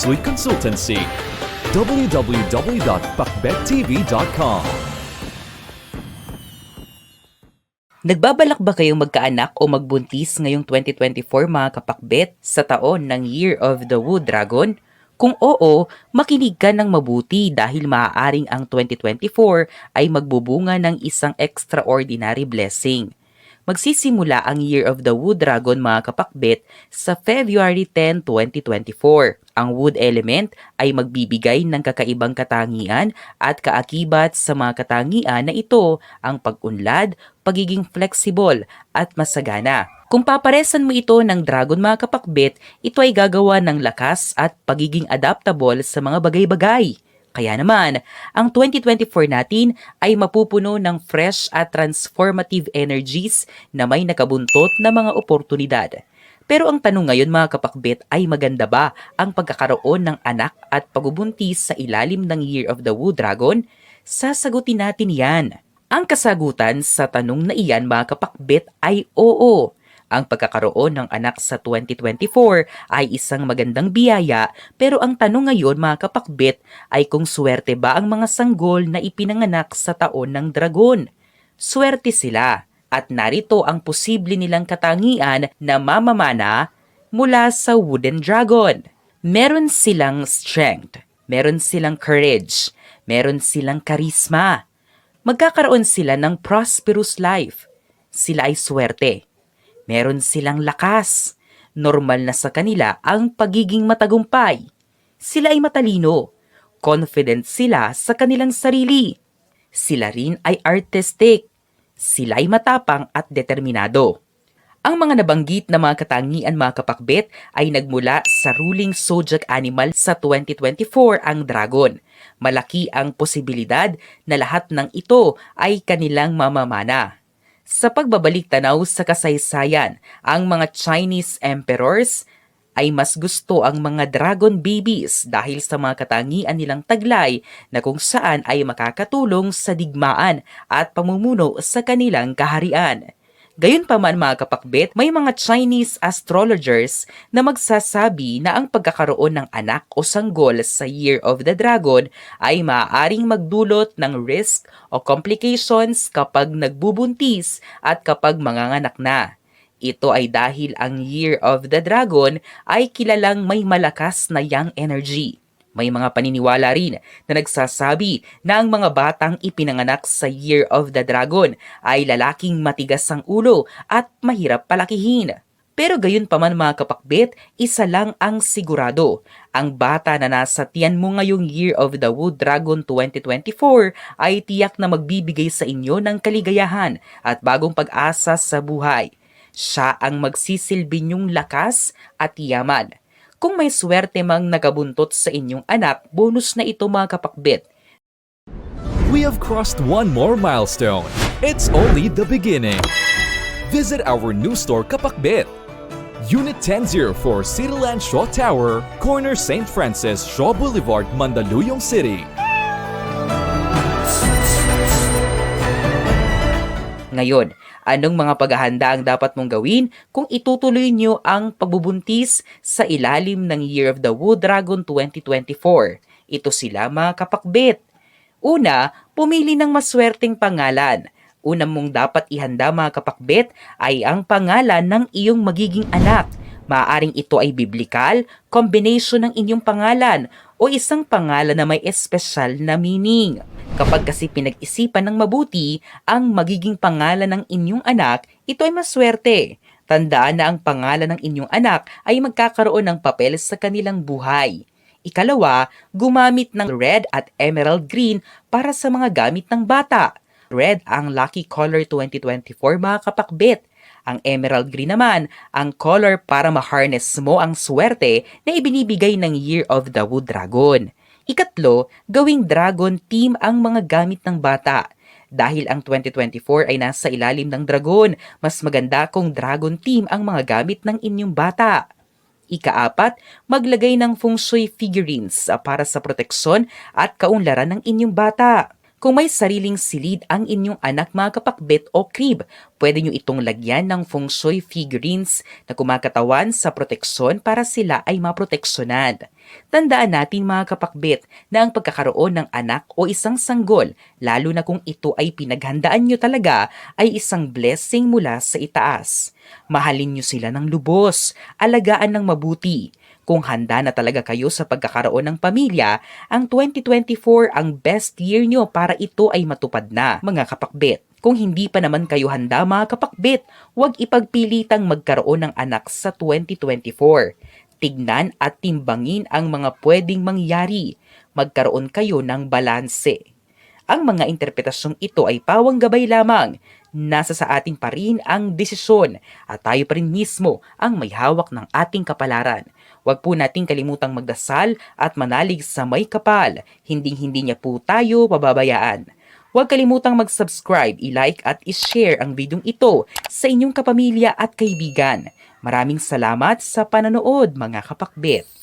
Shui Consultancy. www.pakbettv.com. Nagbabalak ba kayong magkaanak o magbuntis ngayong 2024 mga kapakbet sa taon ng Year of the Wood Dragon? Kung oo, makinig ka ng mabuti dahil maaaring ang 2024 ay magbubunga ng isang extraordinary blessing. Magsisimula ang Year of the Wood Dragon mga kapakbet sa February 10, 2024. Ang wood element ay magbibigay ng kakaibang katangian at kaakibat sa mga katangian na ito ang pag-unlad, pagiging flexible at masagana. Kung paparesan mo ito ng dragon mga kapakbet, ito ay gagawa ng lakas at pagiging adaptable sa mga bagay-bagay. Kaya naman, ang 2024 natin ay mapupuno ng fresh at transformative energies na may nakabuntot na mga oportunidad. Pero ang tanong ngayon mga kapakbet ay maganda ba ang pagkakaroon ng anak at pagbubuntis sa ilalim ng Year of the Wood Dragon? Sasagutin natin yan. Ang kasagutan sa tanong na iyan mga kapakbet ay oo. Ang pagkakaroon ng anak sa 2024 ay isang magandang biyaya, pero ang tanong ngayon mga kapakbet ay kung swerte ba ang mga sanggol na ipinanganak sa taon ng dragon. Swerte sila, at narito ang posible nilang katangian na mamamana mula sa wooden dragon. Meron silang strength, meron silang courage, meron silang charisma. Magkakaroon sila ng prosperous life. Sila ay swerte. Meron silang lakas. Normal na sa kanila ang pagiging matagumpay. Sila ay matalino. Confident sila sa kanilang sarili. Sila rin ay artistic. Sila ay matapang at determinado. Ang mga nabanggit na mga katangian mga kapakbet ay nagmula sa ruling zodiac animal sa 2024 ang dragon. Malaki ang posibilidad na lahat ng ito ay kanilang mamamana. Sa pagbabalik tanaw sa kasaysayan, ang mga Chinese emperors ay mas gusto ang mga dragon babies dahil sa mga katangian nilang taglay na kung saan ay makakatulong sa digmaan at pamumuno sa kanilang kaharian. Gayunpaman mga kapakbet, may mga Chinese astrologers na magsasabi na ang pagkakaroon ng anak o sanggol sa Year of the Dragon ay maaaring magdulot ng risk o complications kapag nagbubuntis at kapag manganganak na. Ito ay dahil ang Year of the Dragon ay kilalang may malakas na yang energy. May mga paniniwala rin na nagsasabi na ang mga batang ipinanganak sa Year of the Dragon ay lalaking matigas ang ulo at mahirap palakihin. Pero gayon pa man mga kapakbet, isa lang ang sigurado. Ang bata na nasa tiyan mo ngayong Year of the Wood Dragon 2024 ay tiyak na magbibigay sa inyo ng kaligayahan at bagong pag-asa sa buhay. Siya ang magsisilbi niyong lakas at yaman. Kung may swerte mang nagabuntot sa inyong anak, bonus na ito mga kapakbet. We have crossed one more milestone. It's only the beginning. Visit our new store Kapakbet. Unit 1004 Cityland Shaw Tower, corner St. Francis Shaw Boulevard, Mandaluyong City. Ngayon, anong mga paghahanda ang dapat mong gawin kung itutuloy nyo ang pagbubuntis sa ilalim ng Year of the Wood Dragon 2024? Ito sila mga kapakbet. Una, pumili ng maswerteng pangalan. Una mong dapat ihanda mga kapakbet ay ang pangalan ng iyong magiging anak. Maaaring ito ay biblical, combination ng inyong pangalan, o isang pangalan na may espesyal na meaning. Kapag kasi pinag-isipan ng mabuti ang magiging pangalan ng inyong anak, ito ay maswerte. Tandaan na ang pangalan ng inyong anak ay magkakaroon ng papel sa kanilang buhay. Ikalawa, gumamit ng red at emerald green para sa mga gamit ng bata. Red ang lucky color 2024 mga kapakbet. Ang emerald green naman, ang color para ma-harness mo ang swerte na ibinibigay ng Year of the Wood Dragon. Ikatlo, gawing dragon team ang mga gamit ng bata. Dahil ang 2024 ay nasa ilalim ng dragon, mas maganda kung dragon team ang mga gamit ng inyong bata. Ikaapat, maglagay ng feng shui figurines para sa proteksyon at kaunlaran ng inyong bata. Kung may sariling silid ang inyong anak mga kapakbet o crib, pwede nyo itong lagyan ng feng shui figurines na kumakatawan sa proteksyon para sila ay maproteksyonan. Tandaan natin mga kapakbet na ang pagkakaroon ng anak o isang sanggol, lalo na kung ito ay pinaghandaan nyo talaga, ay isang blessing mula sa itaas. Mahalin nyo sila ng lubos, alagaan ng mabuti. Kung handa na talaga kayo sa pagkakaroon ng pamilya, ang 2024 ang best year nyo para ito ay matupad na, mga kapakbet. Kung hindi pa naman kayo handa mga kapakbet, huwag ipagpilitang magkaroon ng anak sa 2024. Tignan at timbangin ang mga pwedeng mangyari. Magkaroon kayo ng balanse. Ang mga interpretasyong ito ay pawang gabay lamang. Nasa sa atin pa rin ang desisyon at tayo pa rin mismo ang may hawak ng ating kapalaran. Huwag po nating kalimutang magdasal at manalig sa may kapal. Hinding-hindi niya po tayo pababayaan. Huwag kalimutang mag-subscribe, i-like at i-share ang videong ito sa inyong kapamilya at kaibigan. Maraming salamat sa pananood mga kapakbet.